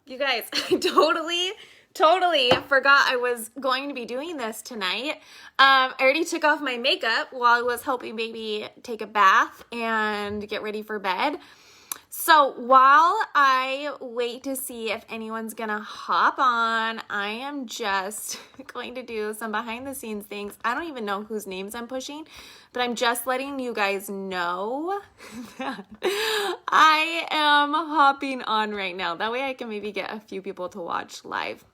You guys, I totally forgot I was going to be doing this tonight. I already took off my makeup while I was helping baby take a bath and get ready for bed. So while I wait to see if anyone's gonna hop on, I am just going to do some behind the scenes things. I don't even know whose names I'm pushing, but I'm just letting you guys know that I am hopping on right now. That way I can maybe get a few people to watch live.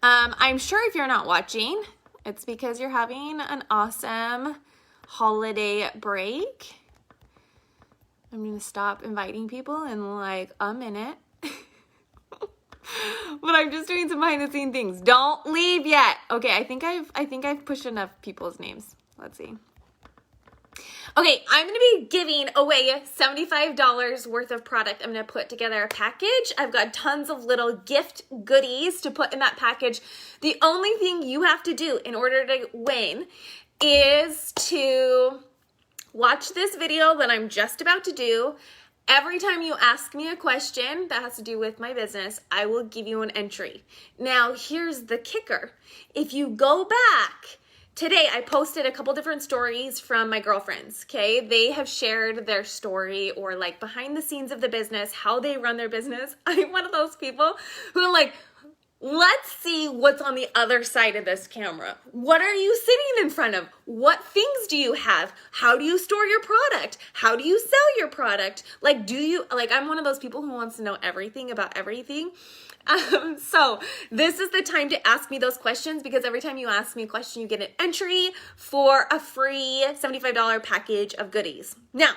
I'm sure if you're not watching, it's because you're having an awesome holiday break. I'm going to stop inviting people in like a minute. But I'm just doing some behind the scenes things. Don't leave yet. Okay, I think I've pushed enough people's names. Let's see. Okay, I'm going to be giving away $75 worth of product. I'm going to put together a package. I've got tons of little gift goodies to put in that package. The only thing you have to do in order to win is to watch this video that I'm just about to do. Every time you ask me a question that has to do with my business, I will give you an entry. Now, here's the kicker. If you go back, today I posted a couple different stories from my girlfriends, okay? They have shared their story or like behind the scenes of the business, how they run their business. I'm one of those people who are like, let's see what's on the other side of this camera. What are you sitting in front of? What things do you have? How do you store your product? How do you sell your product? I'm one of those people who wants to know everything about everything. So this is the time to ask me those questions, because every time you ask me a question, you get an entry for a free $75 package of goodies. Now,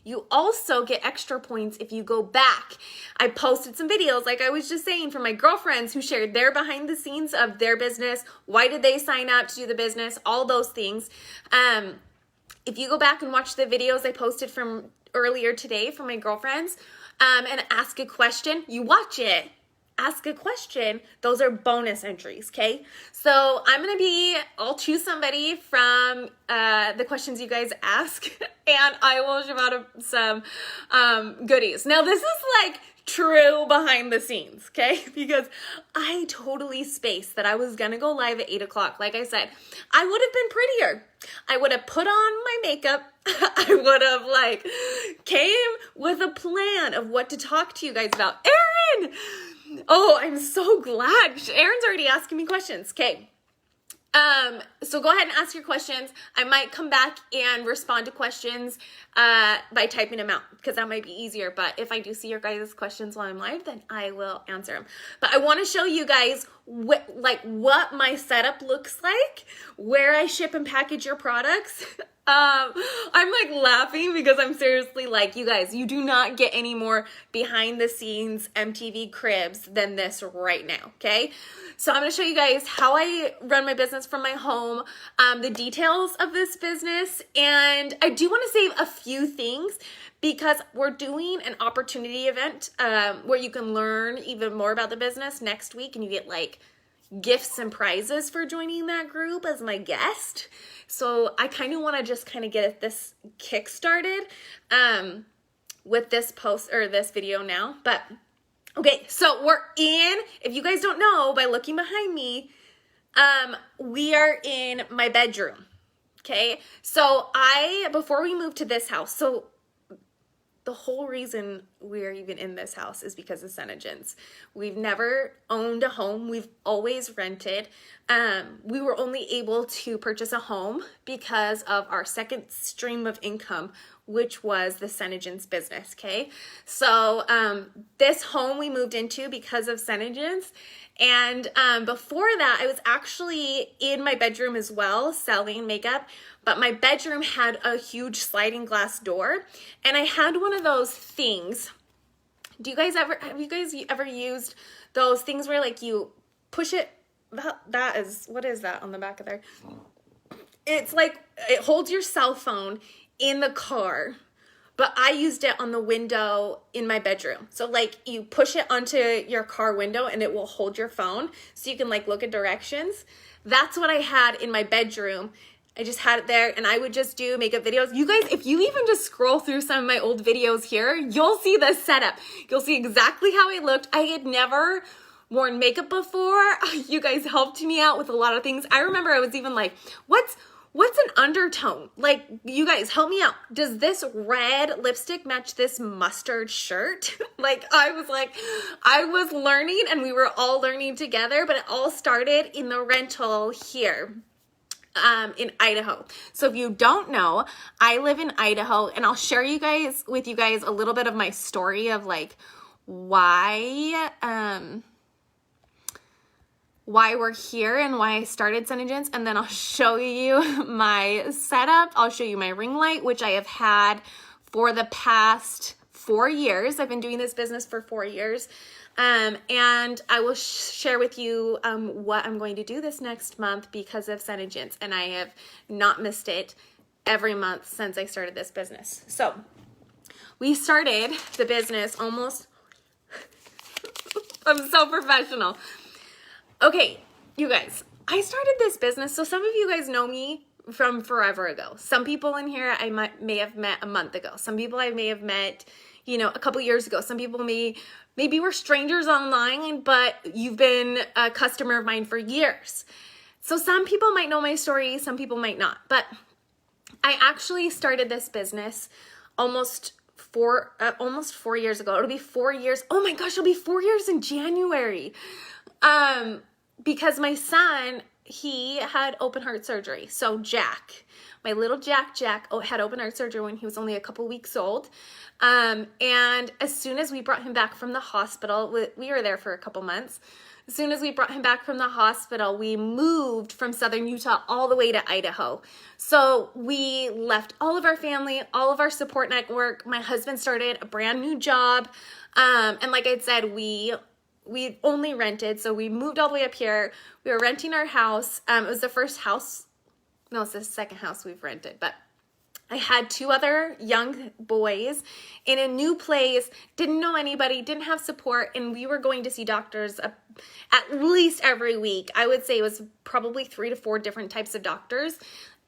you also get extra points if you go back. I posted some videos, like I was just saying, from my girlfriends who shared their behind the scenes of their business. Why did they sign up to do the business? All those things. If you go back and watch the videos I posted from earlier today from my girlfriends, and ask a question, you watch it. Ask a question. Those are bonus entries, okay? So I'll choose somebody from the questions you guys ask, and I will ship out some goodies. Now, this is like true behind the scenes, okay? Because I totally spaced that I was gonna go live at 8 o'clock. Like I said, I would have been prettier. I would have put on my makeup. I would have came with a plan of what to talk to you guys about. Erin! Oh, I'm so glad. Erin's already asking me questions. Okay. So go ahead and ask your questions. I might come back and respond to questions by typing them out, because that might be easier. But if I do see your guys' questions while I'm live, then I will answer them. But I want to show you guys what my setup looks like, where I ship and package your products. I'm like laughing because I'm seriously like, you guys, you do not get any more behind the scenes MTV cribs than this right now, okay? So I'm going to show you guys how I run my business from my home, the details of this business, and I do want to save a few things because we're doing an opportunity event where you can learn even more about the business next week, and you get like gifts and prizes for joining that group as my guest. So I kind of want to just kind of get this kick started with this post or this video now. But okay, so we're in, if you guys don't know by looking behind me, we are in my bedroom. Okay, so before we moved to this house, so the whole reason we're even in this house is because of Senegence. We've never owned a home. We've always rented. We were only able to purchase a home because of our second stream of income, which was the Senegence business, okay? So this home we moved into because of Senegence. And before that, I was actually in my bedroom as well, selling makeup, but my bedroom had a huge sliding glass door, and I had one of those things. Have you guys ever used those things where like you push it? What is that on the back of there? It's like, it holds your cell phone in the car, but I used it on the window in my bedroom. So like you push it onto your car window and it will hold your phone so you can like look at directions. That's what I had in my bedroom. I just had it there, and I would just do makeup videos. You guys, if you even just scroll through some of my old videos here, you'll see the setup. You'll see exactly how I looked. I had never worn makeup before. You guys helped me out with a lot of things. I remember I was even like, what's an undertone? Like, you guys help me out. Does this red lipstick match this mustard shirt? I was learning, and we were all learning together, but it all started in the rental here. In Idaho. So if you don't know, I live in Idaho, and I'll share with you guys a little bit of my story of like why we're here and why I started Sun and Gents, and then I'll show you my setup. I'll show you my ring light, which I have had for the past 4 years. I've been doing this business for 4 years. And I will share with you what I'm going to do this next month because of Sun and Gents, and I have not missed it every month since I started this business. So we started the business almost, I'm so professional. Okay, you guys, I started this business, so some of you guys know me from forever ago. Some people in here I may have met a month ago. Some people I may have met, a couple years ago. Some people maybe we're strangers online, but you've been a customer of mine for years. So some people might know my story, some people might not. But I actually started this business almost 4 years ago. It'll be 4 years. Oh my gosh, it'll be 4 years in January. Because my son, he had open heart surgery. So Jack, my little Jack had open heart surgery when he was only a couple weeks old. And as soon as we brought him back from the hospital, we were there for a couple months. As soon as we brought him back from the hospital, we moved from Southern Utah all the way to Idaho. So we left all of our family, all of our support network. My husband started a brand new job. And like I said, we only rented. So we moved all the way up here. We were renting our house. It was the first house. No, it's the second house we've rented, but I had 2 other young boys in a new place, didn't know anybody, didn't have support, and we were going to see doctors at least every week. I would say it was probably 3 to 4 different types of doctors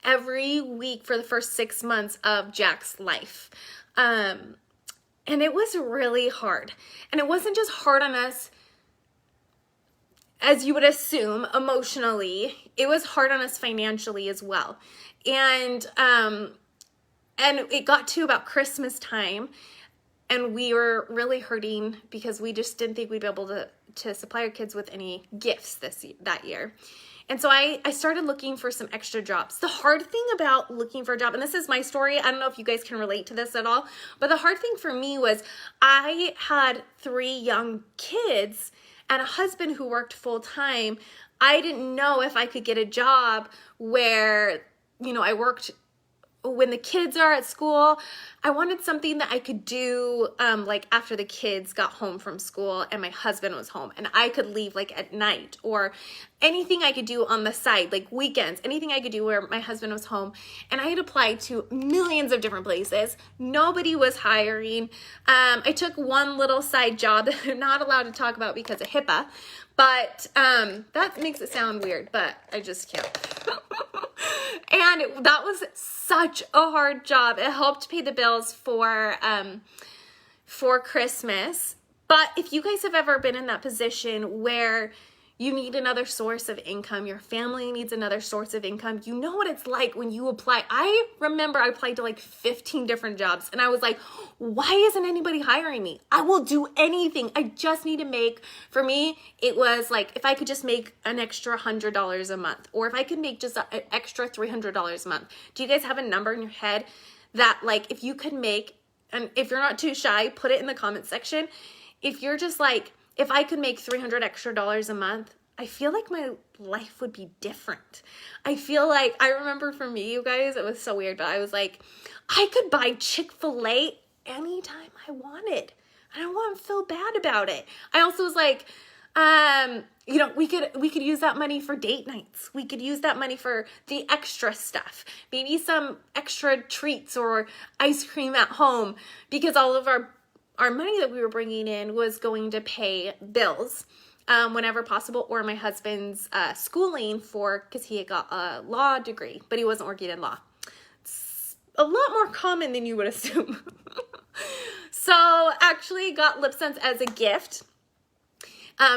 every week for the first 6 months of Jack's life. And it was really hard. And it wasn't just hard on us, as you would assume, emotionally. It was hard on us financially as well. And it got to about Christmas time, and we were really hurting because we just didn't think we'd be able to supply our kids with any gifts that year. And so I started looking for some extra jobs. The hard thing about looking for a job, and this is my story, I don't know if you guys can relate to this at all, but the hard thing for me was I had 3 young kids and a husband who worked full time. I didn't know if I could get a job where, I worked when the kids are at school. I wanted something that I could do like after the kids got home from school and my husband was home, and I could leave like at night, or anything I could do on the side, like weekends, anything I could do where my husband was home. And I had applied to millions of different places. Nobody was hiring. I took one little side job that I'm not allowed to talk about because of HIPAA, but that makes it sound weird, but I just can't. And that was such a hard job. It helped pay the bills for Christmas. But if you guys have ever been in that position where you need another source of income, your family needs another source of income, you know what it's like when you apply. I remember I applied to like 15 different jobs, and I was like, why isn't anybody hiring me? I will do anything. I just need to make, for me, it was like, if I could just make an extra $100 a month, or if I could make just an extra $300 a month. Do you guys have a number in your head that, like, if you could make, and if you're not too shy, put it in the comment section. If you're just like, if I could make $300 extra a month, I feel like my life would be different. I feel like, I remember for me, you guys, it was so weird, but I was like, I could buy Chick-fil-A anytime I wanted. I don't want to feel bad about it. I also was like, we could use that money for date nights. We could use that money for the extra stuff. Maybe some extra treats or ice cream at home, because all of our money that we were bringing in was going to pay bills. whenever possible, or my husband's schooling because he had got a law degree, but he wasn't working in law. It's a lot more common than you would assume. So actually got lip scents as a gift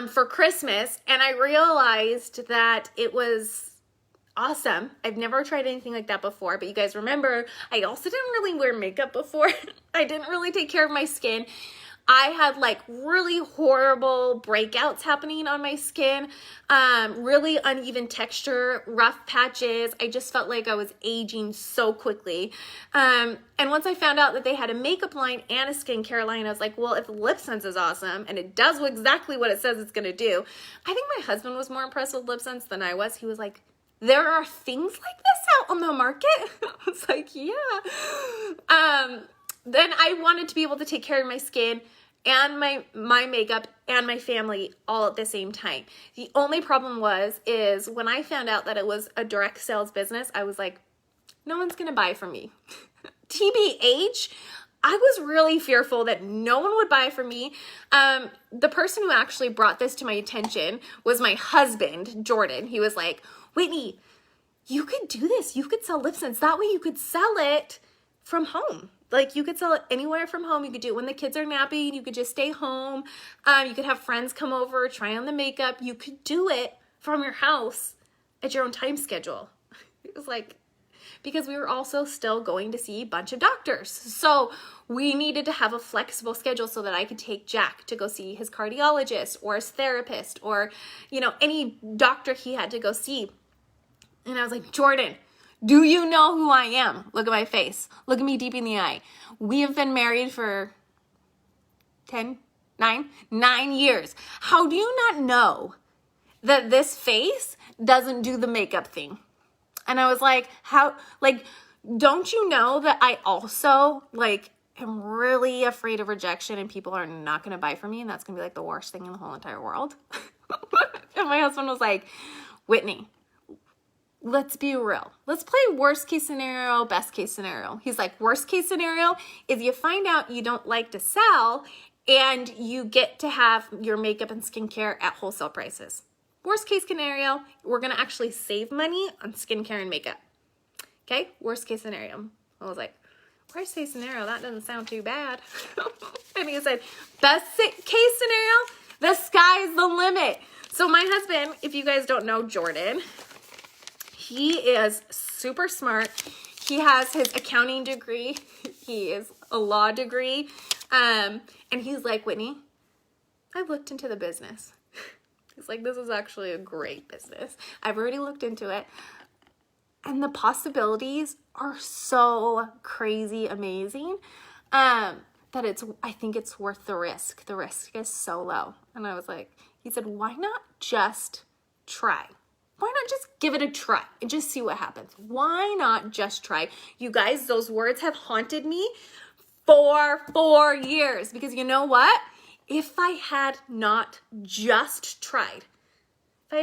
for Christmas, and I realized that it was awesome. I've never tried anything like that before, but you guys remember, I also didn't really wear makeup before. I didn't really take care of my skin. I had like really horrible breakouts happening on my skin, really uneven texture, rough patches. I just felt like I was aging so quickly. And once I found out that they had a makeup line and a skincare line, I was like, well, if Lip Sense is awesome and it does exactly what it says it's going to do. I think my husband was more impressed with Lip Sense than I was. He was like, there are things like this out on the market? I was like, yeah. Then I wanted to be able to take care of my skin and my makeup and my family all at the same time. The only problem is when I found out that it was a direct sales business, I was like, no one's gonna buy from me. TBH, I was really fearful that no one would buy from me. The person who actually brought this to my attention was my husband, Jordan. He was like, Whitney, you could do this. You could sell lip scents. That way you could sell it from home. Like, you could sell it anywhere from home. You could do it when the kids are napping. You could just stay home. You could have friends come over, try on the makeup. You could do it from your house at your own time schedule. It was like, because we were also still going to see a bunch of doctors. So we needed to have a flexible schedule so that I could take Jack to go see his cardiologist or his therapist or, any doctor he had to go see. And I was like, Jordan, do you know who I am? Look at my face. Look at me deep in the eye. We have been married for 9 years. How do you not know that this face doesn't do the makeup thing? And I was like, don't you know that I also, am really afraid of rejection and people are not going to buy from me and that's going to be, the worst thing in the whole entire world? And my husband was like, Whitney, let's be real. Let's play worst case scenario, best case scenario. He's like, worst case scenario is you find out you don't like to sell and you get to have your makeup and skincare at wholesale prices. Worst case scenario, we're going to actually save money on skincare and makeup. Okay, worst case scenario. I was like, worst case scenario, that doesn't sound too bad. And he said, best case scenario, the sky's the limit. So my husband, if you guys don't know Jordan, he is super smart. He has his accounting degree. He is a law degree. And he's like, Whitney, I've looked into the business. He's like, this is actually a great business. I've already looked into it. And the possibilities are so crazy amazing that I think it's worth the risk. The risk is so low. And I was like, he said, why not just try? Why not just give it a try and just see what happens? Why not just try? You guys, those words have haunted me for 4 years because you know what? If I had not just tried, I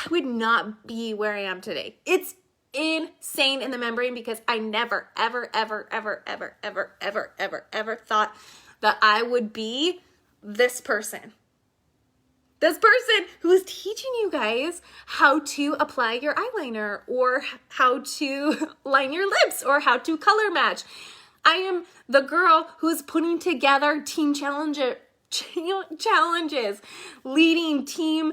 would not be where I am today. It's insane in the membrane because I never, ever, ever, ever, ever, ever, ever, ever, ever thought that I would be this person. This person who is teaching you guys how to apply your eyeliner or how to line your lips or how to color match. I am the girl who's putting together team challenges, leading team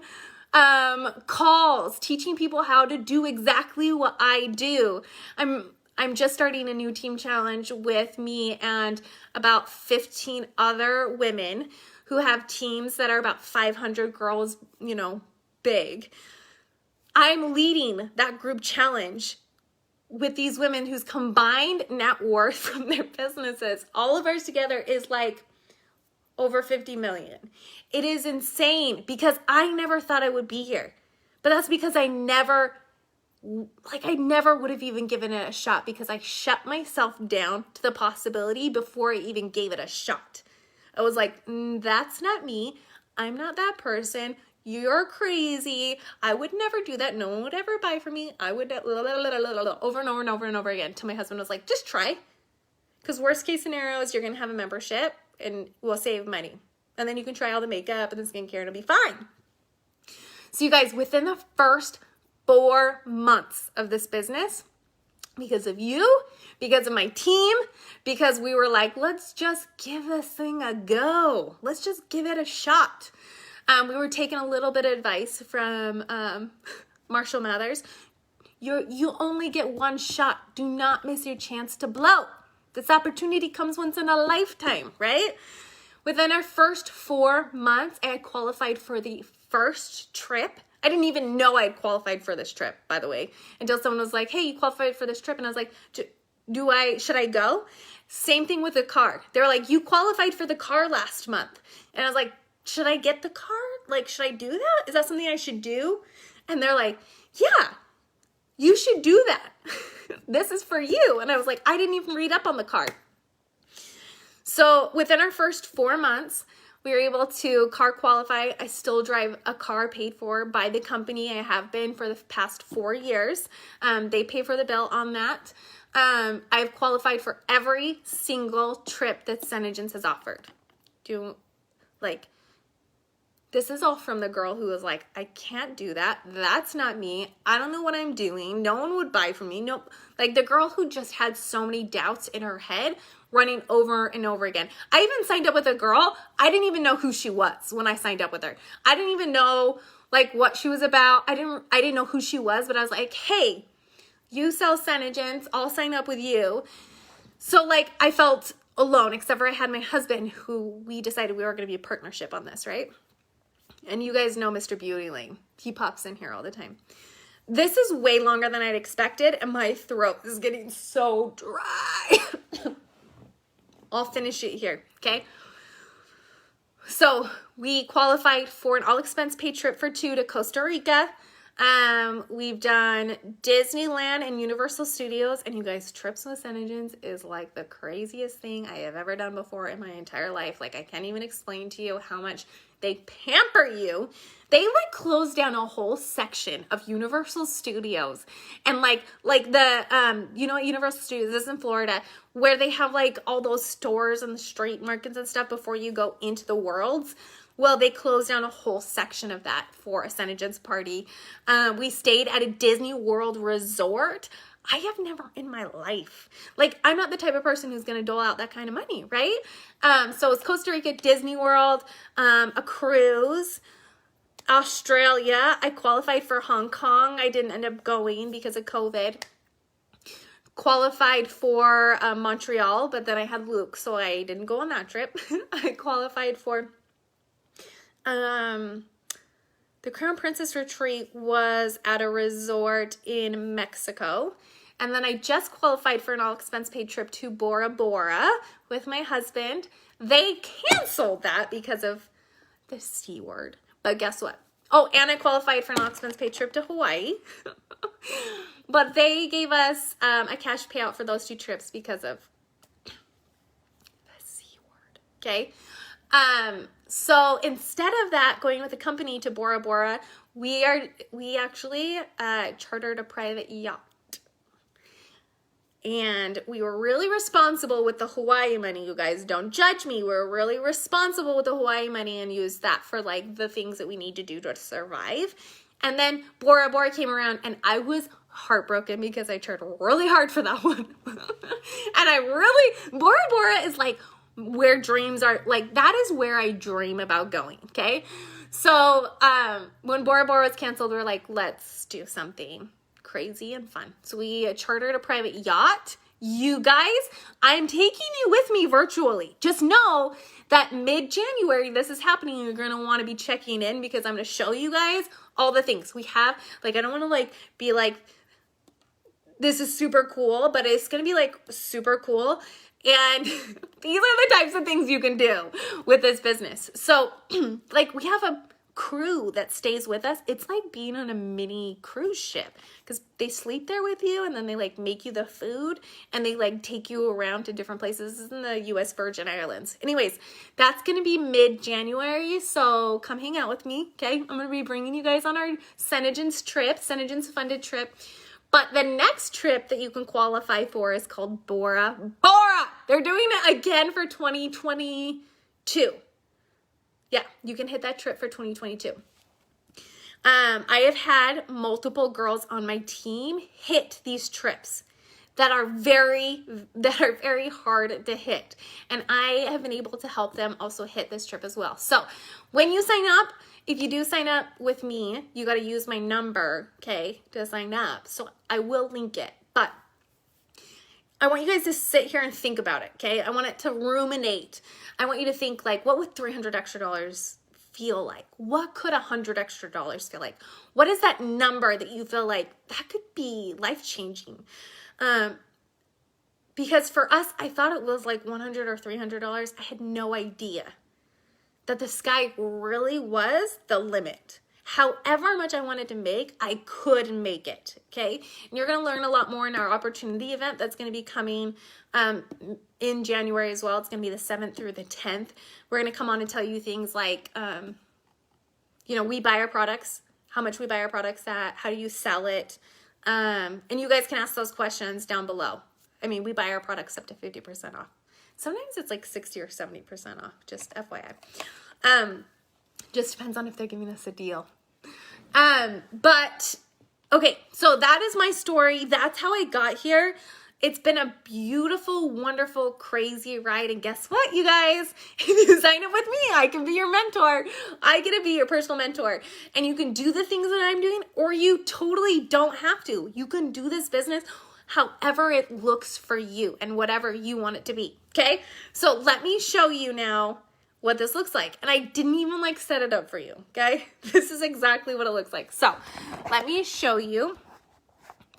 calls, teaching people how to do exactly what I do. I'm just starting a new team challenge with me and about 15 other women who have teams that are about 500 girls, big. I'm leading that group challenge with these women whose combined net worth from their businesses, all of ours together, is over 50 million. It is insane because I never thought I would be here. But that's because I never would have even given it a shot because I shut myself down to the possibility before I even gave it a shot. I was like, that's not me. I'm not that person. You're crazy. I would never do that. No one would ever buy from me. I would over and over and over and over again until my husband was like, just try. Because worst case scenario is you're going to have a membership and we'll save money. And then you can try all the makeup and the skincare and it'll be fine. So you guys, within the first 4 months of this business, because of you, because of my team, because we were like, let's just give this thing a go. Let's just give it a shot. We were taking a little bit of advice from Marshall Mathers. You only get one shot. Do not miss your chance to blow. This opportunity comes once in a lifetime, right? Within our first 4 months, I had qualified for the first trip. I didn't even know I had qualified for this trip, by the way, until someone was like, hey, you qualified for this trip. And I was like, should I go? Same thing with the car. They were like, you qualified for the car last month. And I was like, should I get the car? Like, should I do that? Is that something I should do? And they're like, yeah, you should do that. This is for you. And I was like, I didn't even read up on the car. So within our first 4 months, we were able to car qualify. I still drive a car paid for by the company. I have been for the past 4 years. They pay for the bill on that. I've qualified for every single trip that Senegence has offered. This is all from the girl who was like, I can't do that. That's not me. I don't know what I'm doing. No one would buy from me. Nope. Like the girl who just had so many doubts in her head running over and over again. I even signed up with a girl. I didn't even know who she was when I signed up with her. I didn't even know like what she was about. I didn't know who she was, but I was like, hey, you sell Senegence. I'll sign up with you. So like I felt alone, except for I had my husband who we decided we were going to be a partnership on this, right? And you guys know Mr. Beauty Lane. He pops in here all the time. This is way longer than I'd expected, and my throat is getting so dry. I'll finish it here, okay? So we qualified for an all-expense paid trip for 2 to Costa Rica. We've done Disneyland and Universal Studios, and you guys, trips with Senegence is like the craziest thing I have ever done before in my entire life. Like I can't even explain to you how much they pamper you. They like close down a whole section of Universal Studios and like the Universal Studios is in Florida where they have like all those stores and the street markets and stuff before you go into the worlds. Well, they closed down a whole section of that for a Senegence party. We stayed at a Disney World resort. I have never in my life, like I'm not the type of person who's going to dole out that kind of money, right? So it's Costa Rica, Disney World, a cruise, Australia. I qualified for Hong Kong. I didn't end up going because of COVID. Qualified for Montreal, but then I had Luke, so I didn't go on that trip. I qualified for the Crown Princess Retreat was at a resort in Mexico. And then I just qualified for an all-expense paid trip to Bora Bora with my husband. They canceled that because of the C word. But guess what? Oh, and I qualified for an all-expense paid trip to Hawaii. But they gave us a cash payout for those 2 trips because of the C word. Okay? So instead of that, going with a company to Bora Bora, we actually chartered a private yacht. And we were really responsible with the Hawaii money, you guys. Don't judge me. We're really responsible with the Hawaii money and used that for like the things that we need to do to survive. And then Bora Bora came around and I was heartbroken because I tried really hard for that one. And Bora Bora is like where dreams are, like that is where I dream about going, okay? So when Bora Bora was canceled, we were like, let's do something crazy and fun. So we chartered a private yacht. You guys, I'm taking you with me virtually. Just know that mid-January, this is happening. You're going to want to be checking in because I'm going to show you guys all the things we have. Like, I don't want to like be like, this is super cool, but it's going to be like super cool. And these are the types of things you can do with this business. So like we have a crew that stays with us. It's like being on a mini cruise ship because they sleep there with you and then they like make you the food and they like take you around to different places. This is in the US Virgin Islands. Anyways, that's going to be mid-January. So come hang out with me. Okay. I'm going to be bringing you guys on our Senegence trip, Senegence funded trip. But the next trip that you can qualify for is called Bora Bora. They're doing it again for 2022. Yeah, you can hit that trip for 2022. I have had multiple girls on my team hit these trips that are very hard to hit. And I have been able to help them also hit this trip as well. So when you sign up, if you do sign up with me, you got to use my number, okay, to sign up. So I will link it. But I want you guys to sit here and think about it, okay? I want it to ruminate. I want you to think, like, what would $300 extra feel like? What could $100 extra feel like? What is that number that you feel like that could be life-changing? Because for us, I thought it was like $100 or $300. I had no idea that the sky really was the limit. However much I wanted to make, I could make it, okay? And you're going to learn a lot more in our opportunity event that's going to be coming in January as well. It's going to be the 7th through the 10th. We're going to come on and tell you things like, we buy our products, how much we buy our products at, how do you sell it? And you guys can ask those questions down below. I mean, we buy our products up to 50% off. Sometimes it's like 60 or 70% off, just FYI. Just depends on if they're giving us a deal. But okay, so that is my story. That's how I got here. It's been a beautiful, wonderful, crazy ride. And guess what, you guys? If you sign up with me, I can be your mentor. I get to be your personal mentor. And you can do the things that I'm doing, or you totally don't have to. You can do this business however it looks for you and whatever you want it to be, okay? So let me show you now what this looks like. And I didn't even set it up for you, okay? This is exactly what it looks like. So let me show you.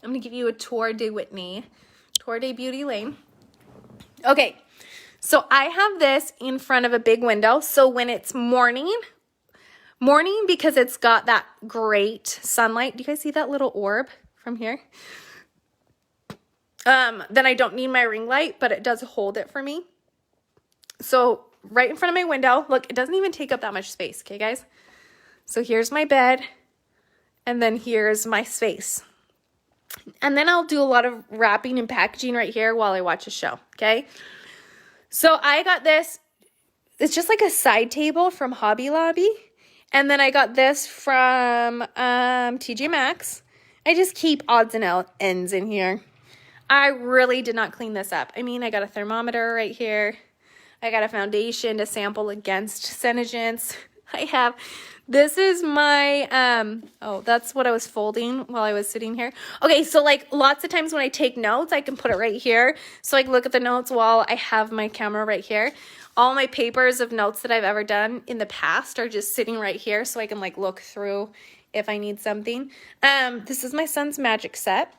I'm gonna give you a tour de Whitney, tour de Beauty Lane. Okay, so I have this in front of a big window. So when it's morning because it's got that great sunlight. Do you guys see that little orb from here? Then I don't need my ring light, but it does hold it for me. So right in front of my window, look, it doesn't even take up that much space, okay, guys? So here's my bed, and then here's my space. And then I'll do a lot of wrapping and packaging right here while I watch a show, okay? So I got this. It's just like a side table from Hobby Lobby. And then I got this from TJ Maxx. I just keep odds and ends in here. I really did not clean this up. I mean, I got a thermometer right here. I got a foundation to sample against Senegence. This is my, that's what I was folding while I was sitting here. Okay, so lots of times when I take notes, I can put it right here. So I can look at the notes while I have my camera right here. All my papers of notes that I've ever done in the past are just sitting right here so I can look through if I need something. This is my son's magic set.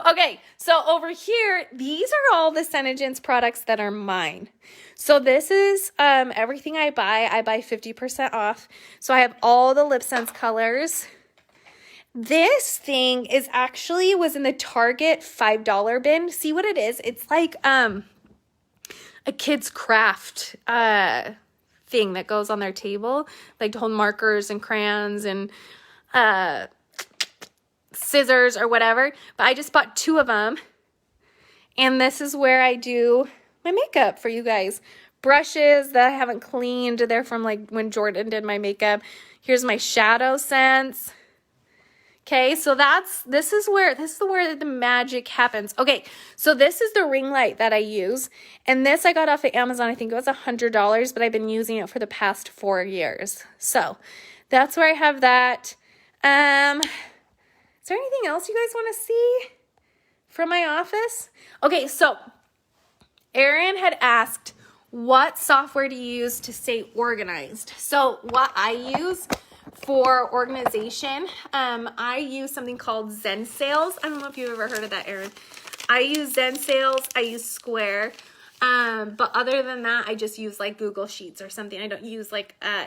Okay, so over here, these are all the Senegence products that are mine. So this is everything I buy 50% off. So I have all the Lip Sense colors. This thing was in the Target $5 bin. See what it is? It's like a kid's craft thing that goes on their table, like to hold markers and crayons and scissors or whatever, but I just bought 2 of them, and this is where I do my makeup for you guys. Brushes that I haven't cleaned, they're from when Jordan did my makeup. Here's my shadow scents. Okay, so this is where the magic happens. Okay, so this is the ring light that I use, and this I got off of Amazon. I think it was $100, but I've been using it for the past 4 years. So that's where I have that. Is there anything else you guys want to see from my office? Okay, so Erin had asked what software to use to stay organized. So what I use for organization, I use something called Zen Sales. I don't know if you've ever heard of that, Erin. I use Zen Sales. I use Square. But other than that, I just use Google Sheets or something. I don't use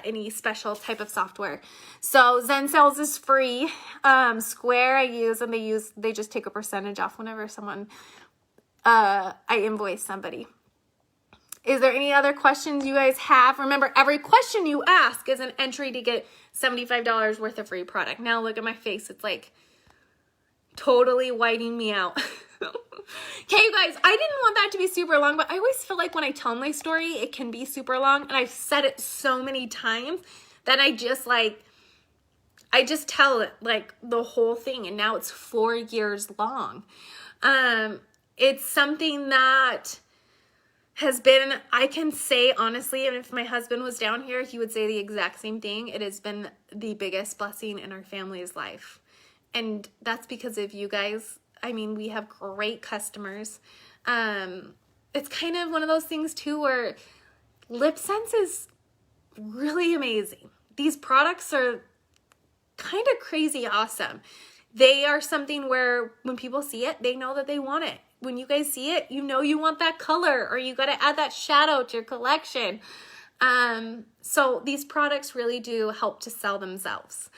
any special type of software. So Zen Sales is free. Square I use, and they just take a percentage off whenever I invoice somebody. Is there any other questions you guys have? Remember, every question you ask is an entry to get $75 worth of free product. Now look at my face. It's totally whiting me out. Okay, you guys, I didn't want that to be super long, but I always feel like when I tell my story, it can be super long, and I've said it so many times that I just tell it like the whole thing, and now it's 4 years long. It's something that has been, I can say honestly, and if my husband was down here, he would say the exact same thing. It has been the biggest blessing in our family's life. And that's because of you guys. I mean, we have great customers. It's kind of one of those things too where Lip Sense is really amazing. These products are kind of crazy awesome. They are something where when people see it, they know that they want it. When you guys see it, you know you want that color, or you got to add that shadow to your collection. So these products really do help to sell themselves.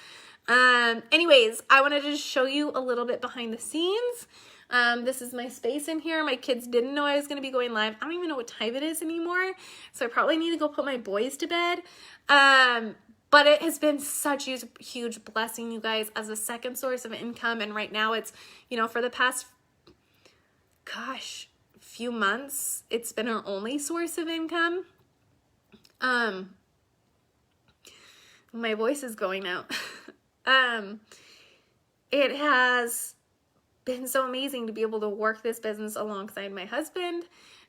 Anyways, I wanted to just show you a little bit behind the scenes. This is my space in here. My kids didn't know I was going to be going live. I don't even know what time it is anymore. So I probably need to go put my boys to bed. But it has been such a huge blessing, you guys, as a second source of income. And right now it's, you know, for the past, few months, it's been our only source of income. My voice is going out. It has been so amazing to be able to work this business alongside my husband.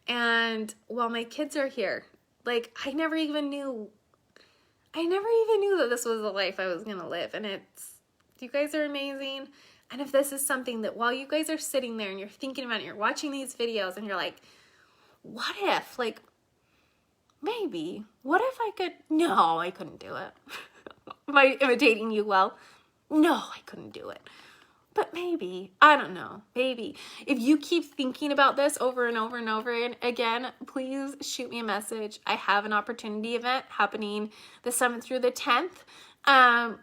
And while my kids are here, like I never even knew that this was the life I was going to live. And you guys are amazing. And if this is something that while you guys are sitting there and you're thinking about it, you're watching these videos and you're like, what if, like, maybe, what if I could, no, I couldn't do it. Am I imitating you well? No, I couldn't do it. But maybe, I don't know, maybe. If you keep thinking about this over and over and over again, please shoot me a message. I have an opportunity event happening the 7th through the 10th,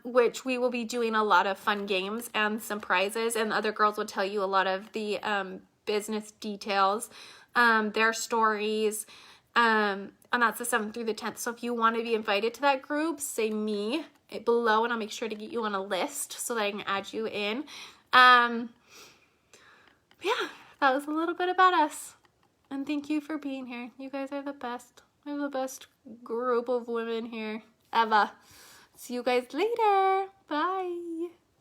which we will be doing a lot of fun games and some prizes, and the other girls will tell you a lot of the business details, their stories, and that's the 7th through the 10th. So if you want to be invited to that group, say me below, and I'll make sure to get you on a list so that I can add you in. Yeah, that was a little bit about us. And thank you for being here. You guys are the best. We're the best group of women here ever. See you guys later. Bye.